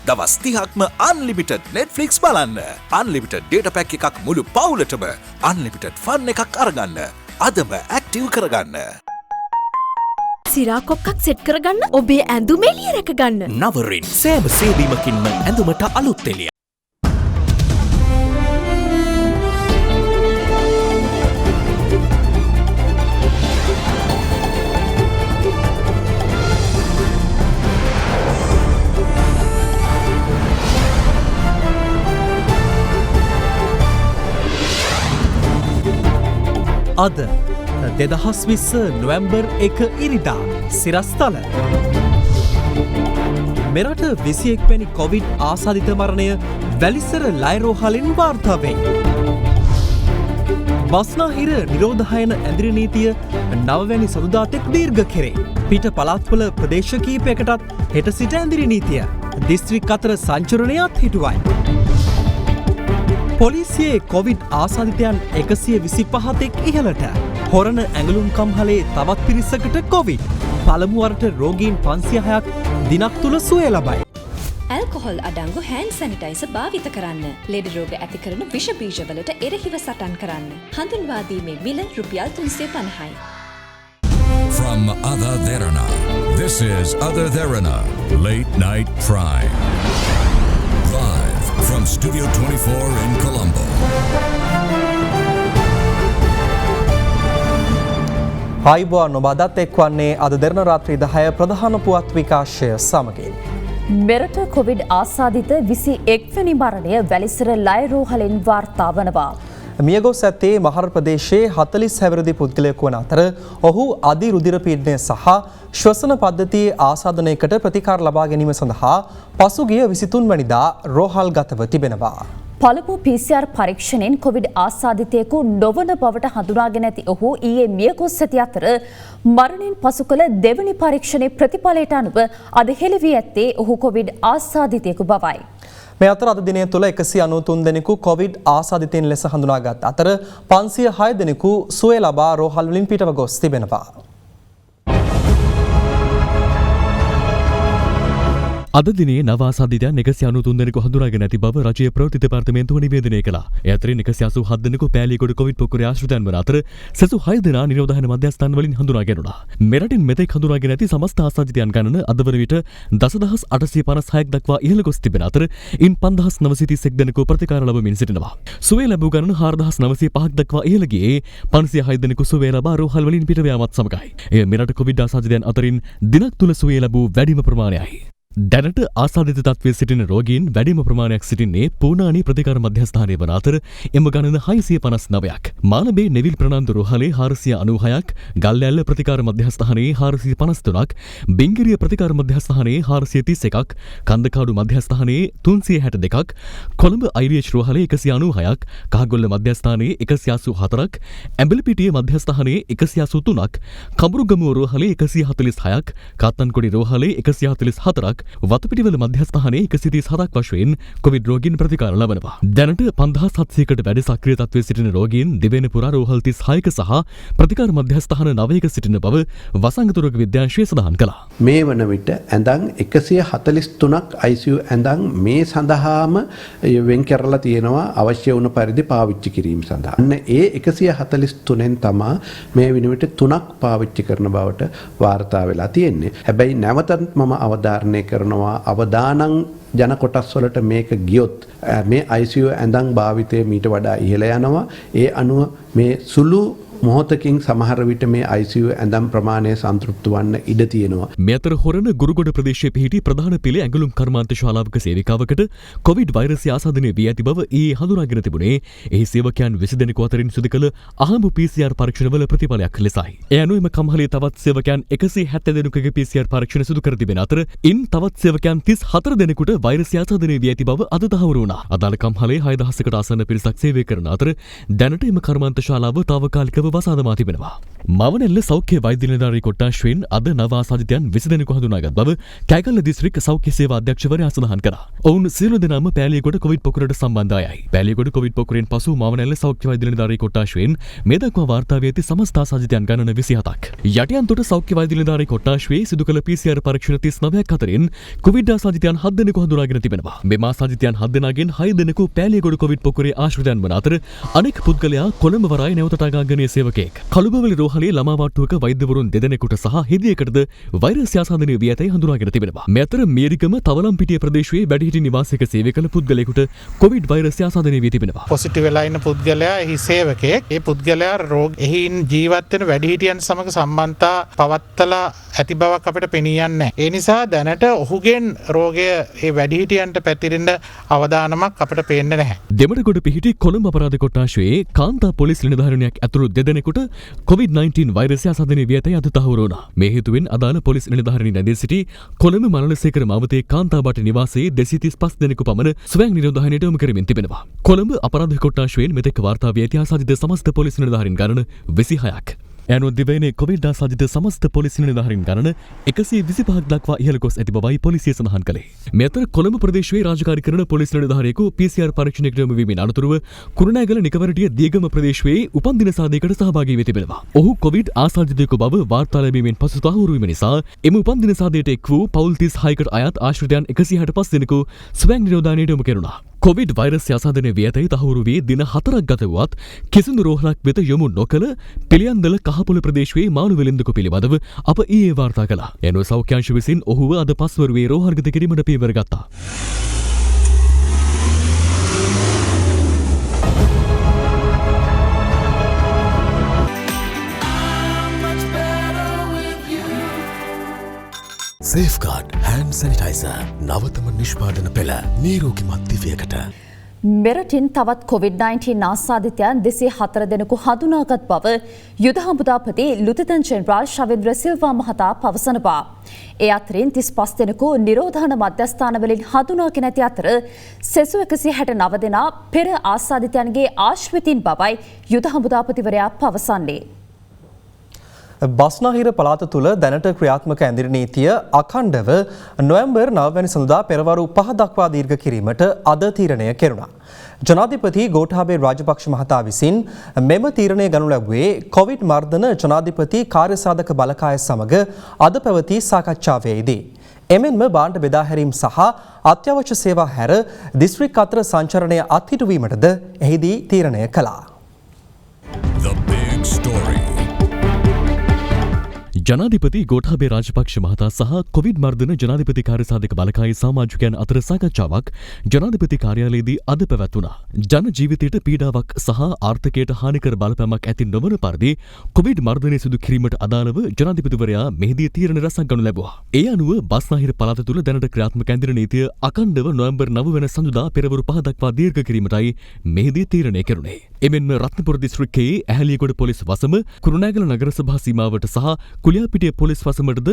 දවස් 30ක්ම unlimited Netflix බලන්න. unlimited data pack එකක් මුළු පවුලටම unlimited fun එකක් අරගන්න. අදම active කරගන්න. සිරා කොක්කක් සෙට් කරගන්න ඔබේ ඇඳුම එළිය රැකගන්න. නවරින් සෑම සේදීමකින්ම ඇඳුමට අලුත් එළිය. අද 2020 නොවැම්බර් 1 ඉරිදා සිරස්තල මෙරට 21 වැනි කොවිඩ් ආසාදිත මරණය වැලිසර ලයිරෝහලින් වාර්තා වේ. බස්නාහිර නිරෝධායන ඇඳිරි නීතිය 9 වැනි සදුදා තෙක් දීර්ඝ කෙරේ. පිට පළාත්වල ප්‍රදේශ කිහිපයකටත් හෙට සිට ඇඳිරි නීතිය. දිස්ත්‍රික් අතර සංචරණයත් හිටුවයි. පොලිසියේ කොවිඩ් ආසාදිතයන් 125 තෙක් ඉහළට. හොරණ ඇඟලුම් කම්හලේ තවත් පිරිසකට කොවිඩ්. පළමු වරට රෝගීන් 506ක් දිනක් තුල සුවය ලබයි. ඇල්කොහොල් අඩංගු හෑන්ඩ් සැනිටයිසර් භාවිත කරන්න. ලෙඩ රෝග ඇති කරන විෂ බීජවලට එරෙහිව සටන් කරන්න. හඳුන්වා දීමේ මිල රුපියල් 350යි. From Ada Derana, this is Ada Derana, Late Night Prime. Live from Studio 24 in Colombo. ආයුබෝවන් නොබ අදත් එක්වන්නේ අද දෙරණ රාත්‍රී 10 ප්‍රධාන පුවත් විකාශය සමගින්. මෙරට කොවිඩ් ආසාදිත 21 වැනි මරණය වැලිසර ලයිරෝහලෙන් වාර්තා වනවා. මියගොස් ඇත්තේ මහර ප්‍රදේශයේ 40 හැවිරිදි පුද්ගලයෙකු වන අතර ඔහු අධි රුධිර පීඩනය සහ ශ්වසන පද්ධතියේ ආසාදනයකට ප්‍රතිකාර ලබා ගැනීම සඳහා පසුගිය 23 වැනිදා රෝහල්ගතව තිබෙනවා. පළමු PCR පරීක්ෂණයෙන් කොවිඩ් ආසාදිතයෙකු නොවන බවට හඳුනාගෙන ඇති ඔහු ඊයේ මියගොස් ඇති අතර මරණයෙන් පසු කළ දෙවැනි පරීක්ෂණයේ ප්‍රතිඵලයට අනුව අද හෙළි වී ඇත්තේ ඔහු කොවිඩ් ආසාදිතයෙකු බවයි. මේ අතර අද දිනය තුළ 193 දෙනෙකු කොවිඩ් ආසාදිතයින් ලෙස හඳුනාගත් අතර 506 දෙනෙකු සුවය ලබා රෝහල් වලින් පිටව ගොස් තිබෙනවා. අද දිනේ නව ආසාදිතයන් 193 දෙනෙකු හඳුනාගෙන ඇති බව රජයේ ප්‍රවෘත්ති දෙපාර්තමේන්තුව නිවේදනය කළා. ඒ අතරින් 187 දෙනෙකු පෑලියගොඩ කොවිඩ් පොකුරේ ආශ්‍රිතයන් වන අතර 6 දෙනා නිරෝධායන මධ්‍යස්ථාන වලින් හඳුනා ගැනුණා. මෙරටින් මෙතෙක් හඳුනාගෙන ඇති සමස්ත ආසාදිතයන් ගණන අද වන විට 10856ක් දක්වා ඉහළ ගොස් තිබෙන අතර ඉන් 5931 දෙනෙකු ප්‍රතිකාර ලබමින් සිටිනවා. සුවය ලැබූ ගණන 4905ක් දක්වා ඉහළ ගියේ 506 දෙනෙකු සුවය ලබා රෝහල් වලින් පිටව යාමත් සමගයි. එය මෙරට කොවිඩ් ආසාදිතයන් අතරින් දිනක් තුල සුවය ලැබූ වැඩිම ප්‍රමාණයයි. දැනට ආසාදිත තත්ත්වයේ සිටින රෝගීන් වැඩිම ප්‍රමාණයක් සිටින්නේ පූනානි ප්‍රතිකාර මධ්‍යස්ථානයේ වන අතර එම ගණන 659ක්. මානබේ නෙවිල් ප්‍රනාන්දු රෝහලේ 496ක්, ගල්ඇල්ල ප්‍රතිකාර මධ්‍යස්ථානයේ 453ක්, බිංගිරිය ප්‍රතිකාර මධ්‍යස්ථානයේ 431ක්, කන්දකාඩු මධ්‍යස්ථානයේ 362ක්, කොළඹ IVH රෝහලේ 196ක්, කහගොල්ල මධ්‍යස්ථානයේ 184ක්, ඇඹිලිපිටිය මධ්‍යස්ථානයේ 183ක්, කඹුරුගමුව රෝහලේ 146ක්, කාත්තන්කොඩි රෝහලේ 144ක්, වතුපිටිවල මධ්‍යස්ථානයේ 137ක් වශයෙන් කොවිඩ් රෝගීන් ප්‍රතිකාර ලබනවා. දැනට 5700කට වැඩි සක්‍රිය තත්ත්වයේ සිටින රෝගීන් දිවෙන පුරා රෝහල් 36ක සහ ප්‍රතිකාර මධ්‍යස්ථාන 9ක සිටින බව වසංගත රෝග විද්‍යාංශය සඳහන් කළා. මේ වන විට ඇඳන් 143ක් ICU ඇඳන් මේ සඳහාම වෙන් කරලා තියෙනවා අවශ්‍ය වුණ පරිදි පාවිච්චි කිරීම සඳහා. අන්න ඒ 143න් තමා මේ වෙන විට 3ක් පාවිච්චි කරන බවට වාර්තා වෙලා තියෙන්නේ. හැබැයි නැවතත් මම අවධාරණය කරනවා අවදානං ජන කොටස් වලට මේක ගියොත් මේ ICU ඇඳන් භාවිතය මීට වඩා ඉහළ යනවා. ඒ අනුව මේ සුළු මොහොතකින් සමහර විට මේ ICU ඇඳන් ප්‍රමාණය සන්තෘප්ත වන්න ඉඩ තියෙනවා. මේ අතර හොරණ ගුරුගොඩ ප්‍රදේශයේ පිහිටි ප්‍රධාන පෙළේ ඇඟලුම් කර්මාන්ත ශාලාවක සේවිකාවකට කොවිඩ් වෛරසය ආසාදනය වී ඇති බව ඊයේ හඳුනාගෙන තිබුණේ එහි සේවකයන් 20 දෙනෙකු අතරින් සිදු කළ අහඹු PCR පරීක්ෂණවල ප්‍රතිඵලයක් ලෙසයි. ඒ අනුව එම කම්හලේ තවත් සේවකයන් 170 දෙනෙකුගේ PCR පරීක්ෂණ සිදු කර තිබෙන අතර ඉන් තවත් සේවකයන් 34 දෙනෙකුට වෛරසය ආසාදනය වී ඇති බව අද තහවුරු වුණා. අදාළ කම්හලේ 6000කට ආසන්න පිරිසක් සේවය කරන අතර දැනට එම කර්මාන්ත ශාලාව తాවකාලිකව වසා දමා තිබෙනවා. මවනැල්ල සෞඛ්‍ය වෛද්‍ය නිලධාරී කොට්ටාශයෙන් අද නව ආසාදිතයන් 20 දෙනෙකු හඳුනාගත් බව කෑගල්ල දිස්ත්‍රික් සෞඛ්‍ය සේවා අධ්‍යක්ෂවරයා සඳහන් කළා. ඔවුන් සියලු දෙනාම පෑලියගොඩ කොවිඩ් පොකුරට සම්බන්ධ අයයි. පෑලියගොඩ කොවිඩ් පොකුරෙන් පසු මවනැල්ල සෞඛ්‍ය වෛද්‍ය නිලධාරී කොට්ටාශයෙන් මේ දක්වා වාර්තා වී ඇති සමස්ත ආසාදිතයන් ගණන 27ක්. යටියන්තොට සෞඛ්‍ය වෛද්‍ය නිලධාරී කොට්ටාශයේ සිදු කළ PCR පරීක්ෂණ 39ක් අතරින් කොවිඩ් ආසාදිතයන් 7 දෙනෙකු හඳුනාගෙන තිබෙනවා. මෙම ආසාදිතයන් 7 දෙනාගෙන් 6 දෙනෙකු පෑලියගොඩ කොවිඩ් පොකුරේ ආශ්‍රිතයන් වන අතර අනෙක් පුද්ගලයා කොළඹ වරාය නැවත ටාගාගන්නේ සේවකයෙක්. කළුබවල රෝහලේ ළමා වාට්ටුවක වෛද්‍යවරුන් දෙදෙනෙකුට සහ හිදියකටද වෛරස් ආසාදනය වී ඇතැයි හඳුනාගෙන තිබෙනවා. මේ අතර මේරිකම තවලම්පිටිය ප්‍රදේශයේ වැඩිහිටි නිවාසික සේවය කළ පුද්ගලයෙකුට කොවිඩ් වෛරස් ආසාදනය වී තිබෙනවා. පොසිටිව් වෙලා ඉන්න පුද්ගලයා එහි සේවකයෙක්. ඒ පුද්ගලයා රෝග එහින් ජීවත් වෙන වැඩිහිටියන් සමග සම්බන්ධතා පවත්ලා ඇති බවක් අපිට පෙනී යන්නේ නැහැ. ඒ නිසා දැනට ඔහුගෙන් රෝගය ඒ වැඩිහිටියන්ට පැතිරෙන්න අවදානමක් අපිට පේන්නේ නැහැ. දෙමටගොඩ පිහිටි කොළඹ අපරාධ කොට්ටාශයේ කාන්තා පොලිස් නිලධාරිණියක් ඇතුළු දෙදෙනෙකුට COVID-19 වෛරසය ආසාදනය වී ඇතැයි අද තහවුරු වුණා. මේ හේතුවෙන් අදාළ පොලිස් නිලධාරිණිය නැදී සිටි කොළඹ මනලසේකර මාවතේ කාන්තාබට නිවාසයේ 235 දෙනෙකු පමණ ස්වයං නිරෝධායනයට යොමු කරමින් තිබෙනවා. කොළඹ අපරාධ කොට්ටාශයෙන් මෙතෙක් වාර්තා වී ඇති ආසාදිත සමස්ත පොලිස් නිලධාරීන් ගණන 26ක්. යනුව දිවයිනේ කොවිඩ් ආසාදිත සමස්ත පොලිස් නිලධාරීන් ගණන 125ක් දක්වා ඉහළ ගොස් ඇති බවයි පොලිසිය සඳහන් කළේ. මේ අතර කොළඹ ප්‍රදේශයේ රාජකාරී කරන පොලිස් නිලධාරියෙකු PCR පරීක්ෂණයකට යොමු වීමෙන් අනතුරුව කුරුණෑගල නිකවරටිය දියගම ප්‍රදේශයේ උපන්දින සාදයකට සහභාගී වී තිබෙනවා. ඔහු කොවිඩ් ආසාදිතයෙකු බව වාර්තා ලැබීමෙන් පසු තහවුරු වීම නිසා එම උපන්දින සාදයට එක් වූ පවුල් 36කට අයත් ආශ්‍රිතයන් 165 දෙනෙකු ස්වයං නිරෝධායනයට යොමු කෙරුණා. කොවිඩ් වෛරස් ආසාදනය වී ඇතැයි තහවුරු වී දින 4ක් ගත වුවත් කිසිදු රෝහලක් වෙත යොමු නොකළ පිළියන්දල කහපොළ ප්‍රදේශයේ මාළු වෙළෙන්දකු පිළිබඳව අප ඊයේ වාර්තා කළා. එනුව සෞඛ්‍ය අංශ විසින් ඔහුව අද පස්වරුවේ රෝහල්ගත කිරීමට පියවර ගත්තා. සේෆ්ගාඩ් හෑන්ඩ් සැනිටයිසර් නවතම නිෂ්පාදන පෙළ නීරෝගිමත් දිවියකට. මෙරටින් තවත් COVID-19 ආසාදිතයන් 204 දෙනෙකු හඳුනාගත් බව යුද හමුදාපති ලුතිතන් ජෙනරාල් ශවේන්ද්‍ර සිල්වා මහතා පවසනවා. ඒ අතරින් 35 දෙනෙකු නිරෝධායන මධ්‍යස්ථානවලින් හඳුනාගෙන ඇති අතර සෙසු 169 දෙනා පෙර ආසාදිතයන්ගේ ආශ්‍රිතින් බවයි යුද හමුදාපතිවරයා පවසන්නේ. බස්නාහිර පළාත තුළ දැනට ක්‍රියාත්මක ඇඳිරි නීතිය අඛණ්ඩව නොවැම්බර් 9 වැනි සඳුදා පෙරවරු 5 දක්වා දීර්ඝ කිරීමට අද තීරණය කෙරුණා. ජනාධිපති ගෝඨාභය රාජපක්ෂ මහතා විසින් මෙම තීරණය ගනු ලැබුවේ කොවිඩ් මර්ධන ජනාධිපති කාර්යසාධක බලකාය සමග අද පැවති සාකච්ඡාවේදී. එමෙන්ම භාණ්ඩ බෙදා හැරීම් සහ අත්‍යවශ්‍ය සේවා හැර දිස්ත්‍රික් අතර සංචරණය අත්හිටුවීමටද එහිදී තීරණය කළා. The big story. ජනාධිපති ගෝඨාභය රාජපක්ෂ මහතා සහ කොවිඩ් මර්ධන ජනාධිපති කාර්යසාධක බලකායේ සමාජිකයන් අතර සාකච්ඡාවක් ජනාධිපති කාර්යාලයේදී අද පැවැත්වුණා. ජන ජීවිතයට පීඩාවක් සහ ආර්ථිකයට හානිකර බලපෑමක් ඇති නොවන පරිදි කොවිඩ් මර්ධනය සිදු කිරීමට අදාළව ජනාධිපතිවරයා මෙහිදී තීරණ රැසක් ගනු ලැබුවා. ඒ අනුව බස්නාහිර පළාත තුළ දැනට ක්‍රියාත්මක ඇඳිරි නීතිය අඛණ්ඩව නොවැම්බර් 9 වන සඳුදා පෙරවරු 5 දක්වා දීර්ඝ කිරීමටයි මෙහිදී තීරණය කෙරුණේ. එමෙන්ම රත්නපුර දිස්ත්‍රික්කයේ ඇහැලියගොඩ පොලිස් වසම කුරුණෑගල නගර සභා සීමාවට සහ කුලියාපිටිය පොලිස් වසමටද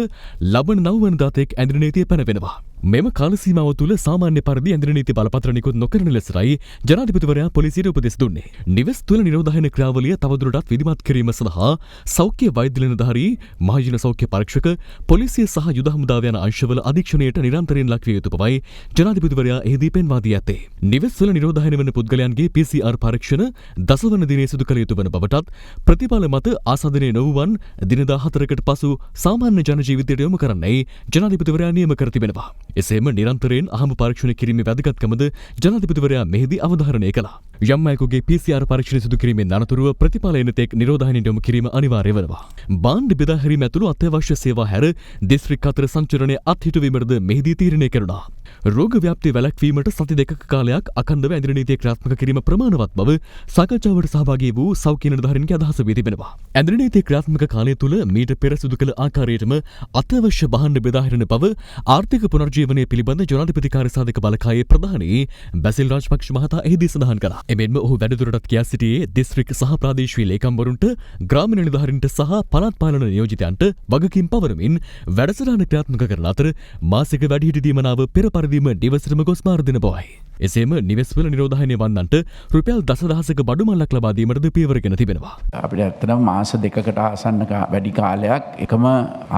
ලබන 9 වෙනිදා තෙක් ඇඳිරි නීතිය පැනවෙනවා. මෙම කාල සීමාව තුළ සාමාන්‍ය පරිදි ඇඳිරි නීති බලපත්‍ර නිකුත් නොකරන ලෙසයි ජනාධිපතිවරයා පොලිසියට උපදෙස් දුන්නේ. නිවෙස් තුළ නිරෝධායන ක්‍රියාවලිය තවදුරටත් විධිමත් කිරීම සඳහා සෞඛ්‍ය වෛද්‍ය නිලධාරී, මහජන සෞඛ්‍ය පරීක්ෂක, පොලිසිය සහ යුද හමුදාව යන අංශවල අධීක්ෂණයට නිරන්තරයෙන් ලක්විය යුතු බවයි ජනාධිපතිවරයා එහිදී පෙන්වා දී ඇත්තේ. නිවෙස් වල නිරෝධායන වන පුද්ගලයන්ගේ PCR පරීක්ෂණ දසවන දිනේ සිදු කළ යුතු වන බවටත් ප්‍රතිඵල මත ආසාදනය නොවුවන් දින 14කට පසු සාමාන්‍ය ජන ජීවිතයට යොමු කරන්නයි ජනාධිපතිවරයා නියම කර තිබෙනවා. එසේම නිරන්තරයෙන් අහඹ පරීක්ෂණ කිරීමේ වැදගත්කමද ජනාධිපතිවරයා මෙහිදී අවධාරණය කළා. යම් අයෙකුගේ PCR පරීක්ෂණ සිදු කිරීමෙන් අනතුරුව ප්‍රතිඵල එන තෙක් නිරෝධායනයට යොමු කිරීම අනිවාර්ය වෙනවා. භාණ්ඩ බෙදා හැරීම ඇතුළු අත්‍යවශ්‍ය සේවා හැර දිස්ත්‍රික් අතර සංචරණය අත්හිටුවීමටද මෙහිදී තීරණය කෙරුණා. රෝග ව්‍යාප්තිය වැළැක්වීමට සති 2ක කාලයක් අඛණ්ඩව ඇඳිරි නීතිය ක්‍රියාත්මක කිරීම ප්‍රමාණවත් බව සාකච්ඡාවට සහභාගී වූ සෞඛ්‍ය නිලධාරීන්ගේ අදහස වී තිබෙනවා. ඇඳිරි නීතිය ක්‍රියාත්මක කාලය තුළ මීට පෙර සිදු කළ ආකාරයටම අත්‍යවශ්‍ය භාණ්ඩ බෙදා හැරෙන බව ආර්ථික පුනර්ජීවනය පිළිබඳ ජනාධිපති කාර්යසාධක බලකායේ ප්‍රධානී බැසිල් රාජපක්ෂ මහතා එහිදී සඳහන් කළා. එමෙන්ම ඔහු වැඩදුරටත් කියා සිටියේ දිස්ත්‍රික් සහ ප්‍රාදේශීය ලේකම්වරුන්ට ග්‍රාම නිලධාරීන්ට සහ පළාත් පාලන නියෝජිතයන්ට වගකීම් පවරමින් වැඩසටහන ක්‍රියාත්මක කරන අතර මාසික වැඩිහිටි දීමනාව පෙර පරිදිම නිවසටම ගොස් බාර දෙන බවයි. එසේම නිවෙස්වල නිරෝධායනය වන්නන්ට රුපියල් 10,000ක බඩු මල්ලක් ලබා දීමටද පියවරගෙන තිබෙනවා. අපිට ඇත්තටම මාස දෙකකට ආසන්න වැඩි කාලයක් එකම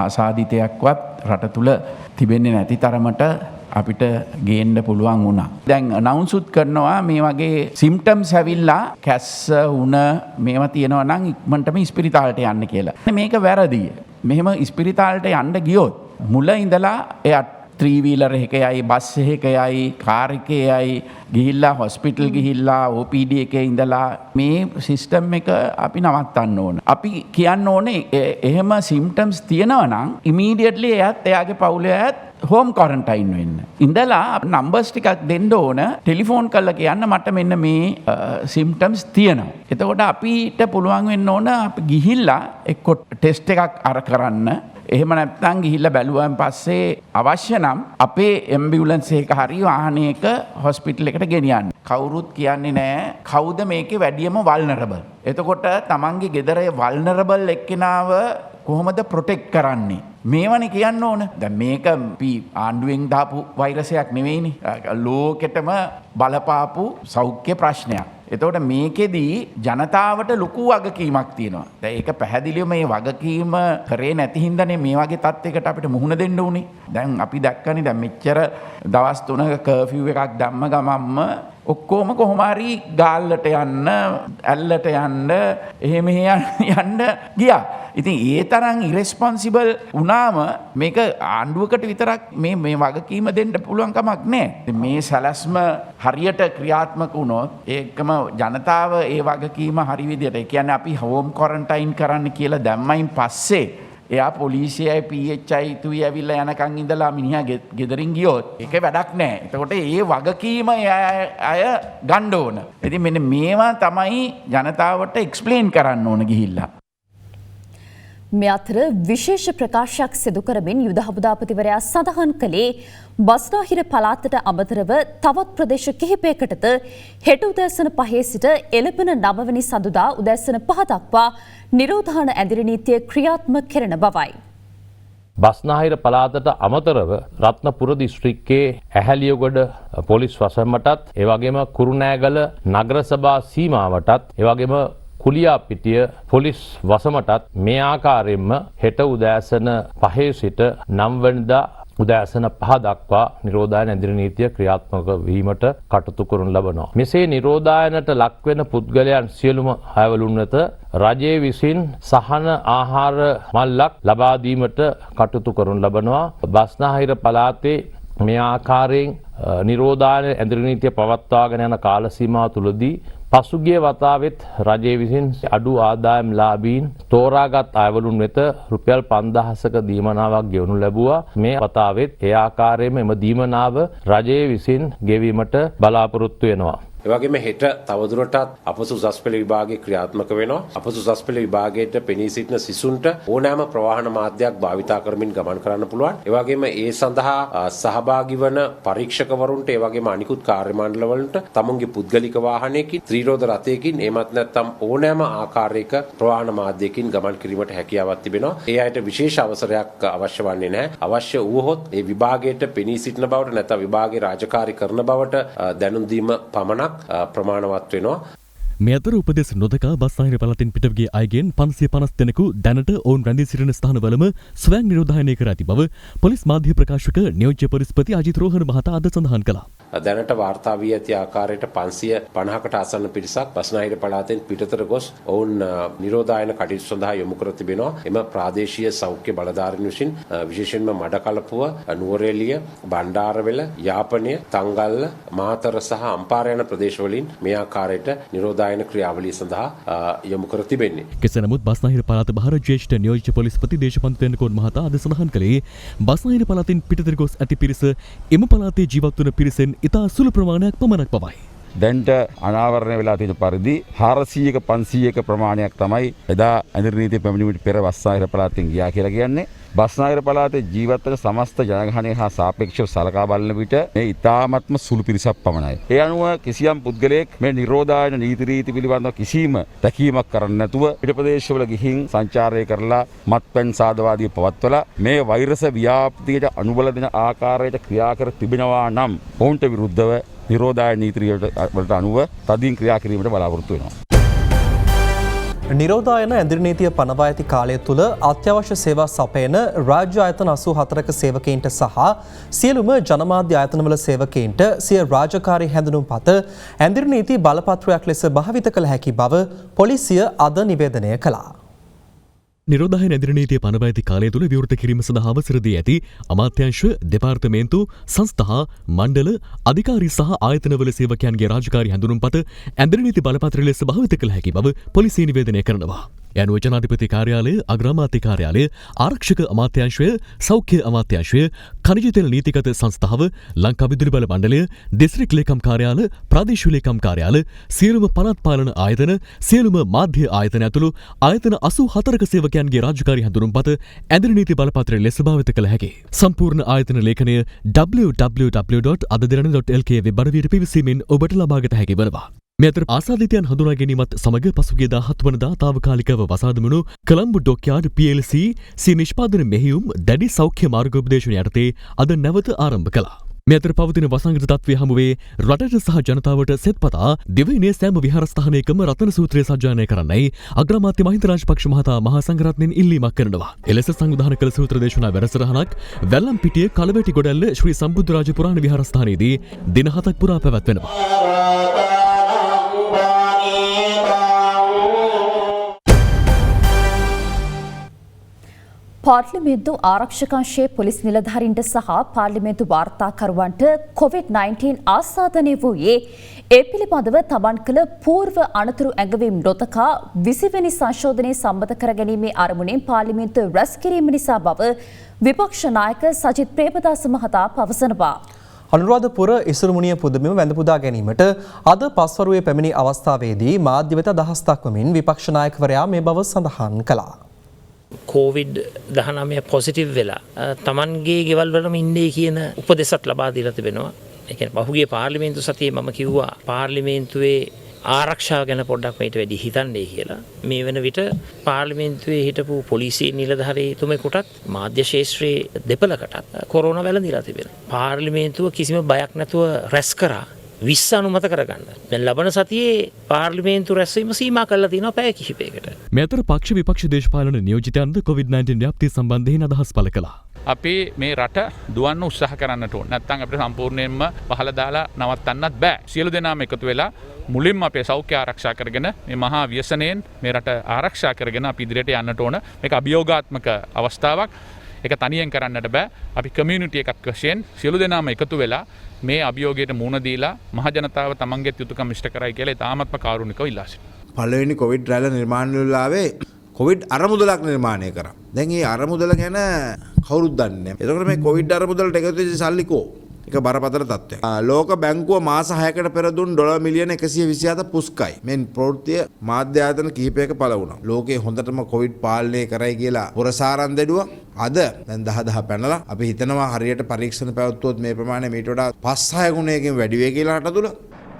ආසාදිතයක්වත් රට තුල තිබෙන්නේ නැති තරමට අපිට ගේන්න පුළුවන් වුණා. දැන් අනවුන්ස්ුත් කරනවා මේ වගේ සිම්ප්ටම්ස් ඇවිල්ලා කැස්ස උණ මේවා තියෙනවා නම් ඉක්මනටම ඉස්පිරිතාලට යන්න කියලා. මේක වැරදි. මෙහෙම ඉස්පිරිතාලට යන්න ගියොත් මුල ඉඳලා එයා ත්‍රී වීලර් එකයයි බස් එකයයි කාර් එකයයි ගිහිල්ලා හොස්පිටල් ගිහිල්ලා OPD එකේ ඉඳලා මේ සිස්ටම් එක අපි නවත්තන්න ඕන. අපි කියන්න ඕනේ එහෙම සිම්ප්ටම්ස් තියෙනවා නම් ඉමීඩියට්ලි එයාත් එයාගේ පවුලේ අයත් හෝම් ක්වරන්ටයින් වෙන්න. ඉඳලා නම්බර්ස් ටිකක් දෙන්න ඕන ටෙලිෆෝන් කරලා කියන්න මට මෙන්න මේ සිම්ප්ටම්ස් තියෙනවා. එතකොට අපිට පුළුවන් වෙන්න ඕන අපි ගිහිල්ලා එක්ක ටෙස්ට් එකක් අර කරන්න. එහෙම නැත්නම් ගිහිල්ලා බැලුවාන් පස්සේ අවශ්‍ය නම් අපේ ඇම්බියුලන්ස් එක හරි වාහනයක හොස්පිටල් එකට ගෙනියන්න. කවුරුත් කියන්නේ නැහැ කවුද මේකේ වැඩියම වල්නරබල්. එතකොට තමන්ගේ ගෙදරේ වල්නරබල් එක්කෙනාව කොහොමද ප්‍රොටෙක්ට් කරන්නේ? මේවනේ කියන්න ඕන. දැන් මේක ආණ්ඩුවෙන් දාපු වෛරසයක් නෙවෙයිනේ. ලෝකෙටම බලපාපු සෞඛ්‍ය ප්‍රශ්නයක්. එතකොට මේකෙදී ජනතාවට ලොකු වගකීමක් තියෙනවා. දැන් ඒක පැහැදිලිව මේ වගකීම කරේ නැති හින්දානේ මේ වගේ තත්යකට අපිට මුහුණ දෙන්න උනේ. දැන් අපි දැක්කනේ දැන් මෙච්චර දවස් 3ක කර්ෆියු එකක් දැම්ම ගමන්ම ඔක්කොම කොහොම හරි ගාල්ලට යන්න, ඇල්ලට යන්න, එහෙම යන්න ගියා. ඉතින් ඒ තරම් ඉරෙස්පොන්සිබල් වුණාම මේක ආණ්ඩුවකට විතරක් මේ වගකීම දෙන්න පුළුවන් කමක් නැහැ. මේ සැලැස්ම හරියට ක්‍රියාත්මක වුණොත් ඒකම ජනතාව ඒ වගකීම හරි විදියට ඒ කියන්නේ අපි හෝම් ක්වරන්ටයින් කරන්න කියලා දැම්මයින් පස්සේ එයා පොලිසියයි PHI තුයි ඇවිල්ලා යනකන් ඉඳලා මිනිහා ගෙදරින් ගියොත් ඒක වැඩක් නැහැ. එතකොට ඒ වගකීම අය ගන්න ඕන. ඉතින් මෙන්න මේවා තමයි ජනතාවට එක්ස්ප්ලেইন කරන්න ඕන ගිහිල්ලා. මේ අතර විශේෂ ප්‍රකාශයක් සිදු කරමින් යුද හමුදාපතිවරයා සඳහන් කළේ බස්නාහිර පළාතට අමතරව තවත් ප්‍රදේශ කිහිපයකටද හෙට උදෑසන 5 සිට එළඹෙන 9 වෙනි සඳුදා උදෑසන 5 දක්වා නිරෝධායන ඇඳිරි නීතිය ක්‍රියාත්මක කරන බවයි. බස්නාහිර පළාතට අමතරව රත්නපුර දිස්ත්‍රික්කයේ ඇහැලියගොඩ පොලිස් වසමටත් ඒ වගේම කුරුණෑගල නගර සභා සීමාවටත් ඒ වගේම කුලියාපිටිය පොලිස් වසමටත් මේ ආකාරයෙන්ම හෙට උදෑසන 5 සිට 9 වෙනිදා උදෑසන 5 දක්වා නිරෝධායන ඇඳිරි නීතිය ක්‍රියාත්මක වීමට කටයුතු කරනු ලබනවා. මෙසේ නිරෝධායනට ලක්වෙන පුද්ගලයන් සියලුම අයවලුන් වෙත රජයේ විසින් සහන ආහාර මල්ලක් ලබා දීමට කටයුතු කරනු ලබනවා. බස්නාහිර පළාතේ මේ ආකාරයෙන් නිරෝධායන ඇඳිරි නීතිය පවත්වාගෙන යන කාල සීමාව තුළදී පසුගිය වතාවෙත් රජයේ විසින් අඩු ආදායම් ලාභීන් තෝරාගත් අයවලුන් වෙත රුපියල් 5000ක දීමනාවක් ගෙවනු ලැබුවා. මේ වතාවෙත් ඒ ආකාරයෙන්ම එම දීමනාව රජයේ විසින් ගෙවීමට බලාපොරොත්තු වෙනවා. එවැගේම හෙට තවදුරටත් අපසු උසස් පෙළ විභාගයේ ක්‍රියාත්මක වෙනවා. අපසු උසස් පෙළ විභාගයට පෙනී සිටින සිසුන්ට ඕනෑම ප්‍රවාහන මාධ්‍යයක් භාවිතා කරමින් ගමන් කරන්න පුළුවන්. එවැගේම ඒ සඳහා සහභාගී වන පරීක්ෂකවරුන්ට එවැගේම අනිකුත් කාර්ය මණ්ඩලවලට තමුන්ගේ පුද්ගලික වාහනයකින්, ත්‍රිරෝද රථයකින්, එමත් නැත්නම් ඕනෑම ආකාරයක ප්‍රවාහන මාධ්‍යයකින් ගමන් කිරීමට හැකියාවක් තිබෙනවා. ඒ අයට විශේෂ අවසරයක් අවශ්‍ය වන්නේ නැහැ. අවශ්‍ය වුවහොත් ඒ විභාගයට පෙනී සිටින බවට නැත්නම් විභාගයේ රාජකාරී කරන බවට දැනුම් දීම පමණක් ප්‍රමාණවත් වෙනවා. මේ අතර උපදෙස් නොදකා බස්නාහිර පළාතින් පිටවගේ අයගෙන් 550 දෙනෙකු දැනට ඔවුන් රැඳී සිටින ස්ථානවලම ස්වයං නිරෝධායනය කර ඇති බව පොලිස් මාධ්‍ය ප්‍රකාශක නියෝජ්‍ය පොලිස්පති අජිත් රෝහණ මහතා අද සඳහන් කළා. දැනට වාර්තා වී ඇති ආකාරයට 550කට ආසන්න පිරිසක් බස්නාහිර පළාතෙන් පිටතට ගොස් ඔවුන් නිරෝධායන කටයුතු සඳහා යොමු කර තිබෙනවා. එම ප්‍රාදේශීය සෞඛ්‍ය බලධාරීන් විසින් විශේෂයෙන්ම මඩකලපුව, නුවරඑළිය, බණ්ඩාරවෙල, යාපනය, තංගල්ල, මාතර සහ අම්පාර යන ප්‍රදේශවලින් මේ ආකාරයට නිරෝධායන ක්‍රියාවලිය සඳහා යොමු කර තිබෙන්නේ. කෙසේ නමුත් බස්නාහිර පළාත බහර ජ්‍යෙෂ්ඨ නියෝජ්‍ය පොලිස්පති දේශපන්ත තෙන්නකෝන් මහතා අද සඳහන් කළේ බස්නාහිර පළාතින් පිටතට ගොස් ඇති පිරිස එම පළාතේ ජීවත් වන පිරිසෙන් ඉතා සුළු ප්‍රමාණයක් පමණක් බවයි. දැන්ට අනාවරණය වෙලා තියෙන පරිදි 400ක 500ක ප්‍රමාණයක් තමයි එදා ඇඳිරි නීතිය පැමිණීමට පෙර බස්නාහිර පළාතෙන් ගියා කියලා කියන්නේ. බස්නාහිර පළාතේ ජීවත් වන සමස්ත ජනගහනය හා සාපේක්ෂව සලකා බලන විට මේ ඉතාමත්ම සුළු පිරිසක් පමණයි. ඒ අනුව කිසියම් පුද්ගලයෙක් මේ නිරෝධායන නීති රීති පිළිබඳව කිසිම තැකීමක් කරන්නේ නැතුව පිට ප්‍රදේශවල ගිහින් සංචාරය කරලා මත්පැන් සාදවාදී පවත්වලා මේ වෛරස ව්‍යාප්තියට අනුබල දෙන ආකාරයට ක්‍රියා කර තිබෙනවා නම් ඔවුන්ට විරුද්ධව නිරෝධායන නීති වලට අනුව තදින් ක්‍රියා කිරීමට බලාපොරොත්තු වෙනවා. නිරෝධායන ඇඳිරි නීතිය පනවා ඇති කාලය තුළ අත්‍යවශ්‍ය සේවා සපයන රාජ්‍ය ආයතන 84ක සේවකයින්ට සහ සියලුම ජනමාධ්‍ය ආයතනවල සේවකයින්ට සිය රාජකාරී හැඳුනුම්පත ඇඳිරි නීති බලපත්‍රයක් ලෙස භාවිත කළ හැකි බව පොලිසිය අද නිවේදනය කළා. නිරෝධායන ඇඳිරි නීතිය පනවා ඇති කාලය තුළ විවෘත කිරීම සඳහා අවසර දී ඇති අමාත්‍යාංශ, දෙපාර්තමේන්තු, සංස්ථා, මණ්ඩල, අධිකාරී සහ ආයතනවල සේවකයන්ගේ රාජකාරී හැඳුනුම්පත ඇඳිරි නීති බලපත්‍රය ලෙස භාවිත කළ හැකි බව පොලිසිය නිවේදනය කරනවා. යනුව ජනාධිපති කාර්යාලය, අග්‍රාමාත්‍ය කාර්යාලය, ආරක්ෂක අමාත්‍යාංශය, සෞඛ්‍ය අමාත්‍යාංශය, ඛනිජ තෙල් නීතිගත සංස්ථාව, ලංකා විදුලි බල මණ්ඩලය, දිස්ත්‍රික් ලේකම් කාර්යාල, ප්‍රාදේශීය ලේකම් කාර්යාල, සියලුම පළාත් පාලන ආයතන, සියලුම මාධ්‍ය ආයතන ඇතුළු ආයතන 84ක සේවකයන්ගේ රාජකාරී හැඳුනුම්පත ඇඳිරි නීති බලපත්‍රය ලෙස භාවිත කළ හැකියි. සම්පූර්ණ ආයතන ලේඛනය www.adaderana.lk වෙබ් අඩවියට පිවිසීමෙන් ඔබට ලබාගත හැකි වෙනවා. මේ අතර ආසාදිතයන් හඳුනා ගැනීමත් සමග පසුගිය 17 වනදා තාවකාලිකව වසාදමුණු කොළඹ ඩොක්යාඩ් PLC සී නිෂ්පාදන මෙහෙයුම් දැඩි සෞඛ්‍ය මාර්ගෝපදේශන යටතේ අද නැවත ආරම්භ කළා. මේ අතර පවතින වසංගත තත්ත්වය හමුවේ රටට සහ ජනතාවට සෙත්පතා දිවයිනේ සෑම විහාරස්ථානයකම රතන සූත්‍රය සජ්ජායනය කරන්නයි අග්‍රාමාත්‍ය මහින්ද රාජපක්ෂ මහතා මහා සංඝරත්නයෙන් ඉල්ලීමක් කරනවා. එලෙස සංවිධානය කළ සූත්‍ර දේශනා වැඩසටහනක් වැල්ලම්පිටිය කලවැටි ගොඩැල්ල ශ්‍රී සම්බුද්ධරාජ පුරාණ විහාරස්ථානයේදී දින 7ක් පුරා පැවැත්වෙනවා. පාර්ලිමේන්තු ආරක්ෂකංශයේ පොලිස් නිලධාරීන්ට සහ පාර්ලිමේන්තු වාර්තාකරුවන්ට COVID-19 ආසාදනය වූයේ ඒ පිළිබඳව තමන් කළ පූර්ව අනතුරු ඇඟවීම් නොතකා 20 වෙනි සංශෝධනයේ සම්මත කර ගැනීමේ අරමුණෙන් පාර්ලිමේන්තුව රැස් කිරීම නිසා බව විපක්ෂ නායක සජිත් ප්‍රේමදාස මහතා පවසනවා. අනුරාධපුර ඉසුරුමුණිය පුදබිම වැඳ පුදා ගැනීමට අද පස්වරුවේ පැමිණි අවස්ථාවේදී මාධ්‍ය වෙත අදහස් දක්වමින් විපක්ෂ නායකවරයා මේ බව සඳහන් කළා. COVID-19 පොසිටිව් වෙලා තමන්ගේ ගෙවල් වලම ඉන්නේ කියන උපදෙසක් ලබා දීලා තිබෙනවා. ඒ කියන්නේ පහුගිය පාර්ලිමේන්තු සතියේ මම කිව්වා පාර්ලිමේන්තුවේ ආරක්ෂාව ගැන පොඩ්ඩක් මේට වැඩි හිතන්නේ කියලා. මේ වෙන විට පාර්ලිමේන්තුවේ හිටපු පොලිසිය නිලධාරීතුමෙකුටත් මාධ්‍ය ශාස්ත්‍රයේ දෙපළකටත් කොරෝනා වැළඳිලා තිබෙනවා. පාර්ලිමේන්තුව කිසිම බයක් නැතුව රැස් කරා 20 අනුමත කරගන්න. දැන් ලබන සතියේ පාර්ලිමේන්තු රැස්වීම සීමා කරලා තියෙනවා පැය කිහිපයකට. මේ අතර පක්ෂ විපක්ෂ දේශපාලන නියෝජිතයන්ද COVID-19 ව්‍යාප්තිය සම්බන්ධයෙන් අදහස් පළ කළා. අපි මේ රට දුවන්න උත්සාහ කරන්නට ඕන. නැත්නම් අපිට සම්පූර්ණයෙන්ම වහලා දාලා නවත්තන්නත් බෑ. සියලු දෙනාම එකතු වෙලා මුලින්ම අපේ සෞඛ්‍ය ආරක්ෂා කරගෙන මේ මහා ව්‍යසනයෙන් මේ රට ආරක්ෂා කරගෙන අපි ඉදිරියට යන්නට ඕන. මේක අභියෝගාත්මක අවස්ථාවක්. ඒක තනියෙන් කරන්නට බෑ. අපි කමියුනිටි එකක් වශයෙන් සියලු දෙනාම එකතු වෙලා මේ අභියෝගයට මුහුණ දීලා මහ ජනතාව තමන්ගේ යුතුකම් ඉෂ්ට කරයි කියලා ඉතාමත්ම කාරුණිකව ඉල්ලා සිටිනවා. පළවෙනි කොවිඩ් රැළ නිර්මාණය වෙලාවේ කොවිඩ් අරමුදලක් නිර්මාණය කරා. දැන් මේ අරමුදල ගැන කවුරුත් දන්නේ නැහැ. එතකොට මේ කොවිඩ් අරමුදලට එකතු වෙච්ච සල්ලි කෝ? ඒක බරපතල තත්ත්වයක්. ලෝක බැංකුව මාස 6කට පෙර දුන් ඩොලර් මිලියන 127 පුස්කයි. මේ ප්‍රවෘත්තිය මාධ්‍ය ආයතන කිහිපයක පළ වුණා. ලෝකේ හොඳටම කොවිඩ් පාලනය කරයි කියලා පුරසාරම් දෙඩුවා. අද දැන් 10 පැනලා අපි හිතනවා හරියට පරීක්ෂණ පැවැත්වුවොත් මේ ප්‍රමාණය මීට වඩා 5-6 ගුණයකින් වැඩි වෙයි කියලා රට තුල.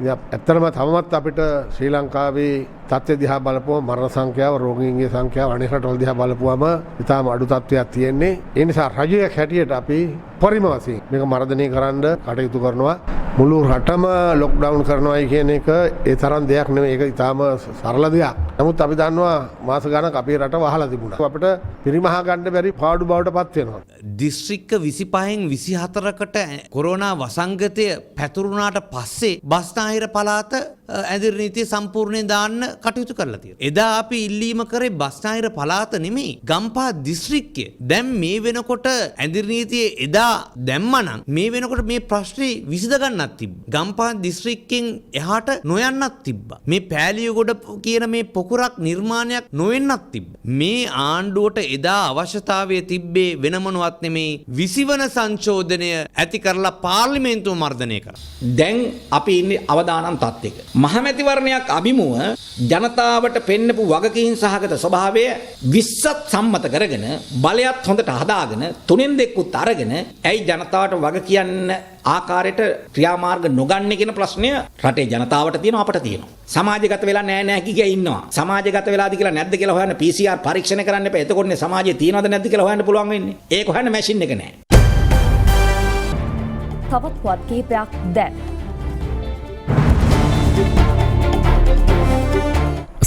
ඇත්තටම තවමත් අපිට ශ්‍රී ලංකාවේ තත්ත්වය දිහා බලපුවම මරණ සංඛ්‍යාව, රෝගීන්ගේ සංඛ්‍යාව අනෙක් රටවල් දිහා බලපුවම ඉතාම අඩු තත්ත්වයක් තියෙන්නේ. ඒ නිසා රජයක් හැටියට අපි පරිම වශයෙන් මේක මර්ධනය කරන්න කටයුතු කරනවා. මුළු රටම ලොක්ඩවුන් කරනවායි කියන එක ඒ තරම් දෙයක් නෙමෙයි. ඒක ඉතාම සරල දෙයක්. නමුත් අපි දන්නවා මාස ගණනක් අපේ රට වහලා තිබුණා. අපිට පිරිමහා ගන්න බැරි පාඩු බවට පත් වෙනවා. දිස්ත්‍රික්ක 25න් 24කට කොරෝනා වසංගතය පැතුරුණාට පස්සේ බස්නාහිර පළාත ඇඳිරි නීතිය සම්පූර්ණයෙන් දාන්න කටයුතු කරලා තියෙනවා. එදා අපි ඉල්ලීම කරේ බස්නාහිර පළාත නෙමෙයි ගම්පහ දිස්ත්‍රික්කය. දැන් මේ වෙනකොට ඇඳිරි නීතිය එදා දැම්මනම් මේ වෙනකොට මේ ප්‍රශ්නේ විසඳ ගන්නත් තිබ්බා. ගම්පහ දිස්ත්‍රික්කෙන් එහාට නොයන්නත් තිබ්බා. මේ පෑලියගොඩ කියන මේ පොකුරක් නිර්මාණයක් නොවෙන්නත් තිබ්බා. මේ ආණ්ඩුවට එදා අවශ්‍යතාවය තිබ්බේ වෙන මොනවත් නෙමෙයි 20 වන සංශෝධනය ඇති කරලා පාර්ලිමේන්තුව මර්ධනය කරා. දැන් අපි ඉන්නේ අවදානම් තත්ත්වයක. මහමැතිවරණයක් අභිමුව ජනතාවට පෙන්නපු වගකීම් සහගත ස්වභාවය 20ත් සම්මත කරගෙන බලයත් හොඳට හදාගෙන 3න් 2කුත් අරගෙන ඇයි ජනතාවට වග කියන්න ආකාරයට ක්‍රියාමාර්ග නොගන්නේ කියන ප්‍රශ්නය රටේ ජනතාවට තියෙනවා අපට තියෙනවා. සමාජගත වෙලා නෑ කිය ඉන්නවා. සමාජගත වෙලාද කියලා නැද්ද කියලා හොයන්න PCR පරීක්ෂණ කරන්න එපා. එතකොටනේ සමාජයේ තියෙනවද නැද්ද කියලා හොයන්න පුළුවන් වෙන්නේ. ඒක හොයන්න මැෂින් එක නෑ. තවත් පුවත් කිහිපයක් දැන්.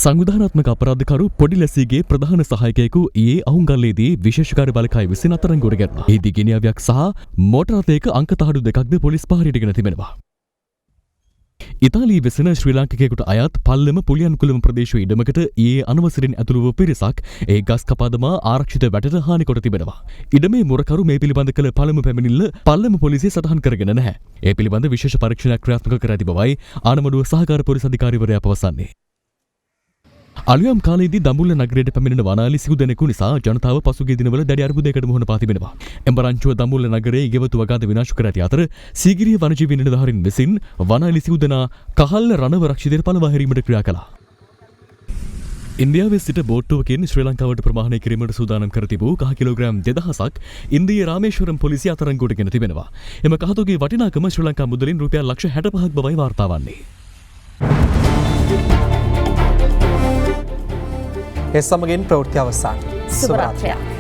සංවිධානාත්මක අපරාධකරු පොඩි ලැසීගේ ප්‍රධාන සහායකයෙකු ඊයේ අහුන්ගල්ලේදී විශේෂකාර්ය බලකාය විසින් අත්අඩංගුවට ගැනුණා. එහිදී ගෙනියාවියක් සහ මෝටර් රථයක අංක තහඩු දෙකක්ද පොලිස් පහරටගෙන තිබෙනවා. ඉතාලී වෙසෙන ශ්‍රී ලාංකිකයෙකුට අයත් පල්ලම පුලියන්කුලම ප්‍රදේශයේ ඉඩමකට ඊයේ අනවසරින් ඇතුළු වූ පිරිසක් ඒ ගස් කපාදමා ආරක්ෂිත වැටට හානි කොට තිබෙනවා. ඉඩමේ මුරකරු මේ පිළිබඳ කළ පළමු පැමිණිල්ල පල්ලම පොලිසිය සටහන් කරගෙන නැහැ. ඒ පිළිබඳ විශේෂ පරීක්ෂණයක් ක්‍රියාත්මක කර ඇති බවයි ආනමඩුව සහකාර පොලිස් අධිකාරිවරයා පවසන්නේ. අලුයම් කාලයේදී දඹුල්ල නගරයට පැමිණෙන වනාලි සිව් දෙනෙකු නිසා ජනතාව පසුගිය දිනවල දැඩි අර්බුදයකට මුහුණ පා තිබෙනවා. එම්බරංචුව දඹුල්ල නගරයේ ගෙවතු වගාද විනාශ කර ඇති අතර සීගිරිය වනජීවී නිලධාරීන් විසින් වනාලි සිව් දෙනා කහල්ල රණව රක්ෂිතයට පළවා හැරීමට ක්‍රියා කළා. ඉන්දියාවේ සිට බෝට්ටුවකින් ශ්‍රී ලංකාවට ප්‍රමාණය කිරීමට සූදානම් කර තිබූ කහ කිලෝග්‍රෑම් 2000ක් ඉන්දීය රාමේශ්වරම් පොලිසිය අත්අඩංගුවට ගෙන තිබෙනවා. එම කහතොගේ වටිනාකම ශ්‍රී ලංකා මුදලින් රුපියල් ලක්ෂ 65ක් බවයි වාර්තා වන්නේ. ඒ සමගින් ප්‍රවෘත්ති අවසන්. සුබ රාත්‍රියක්.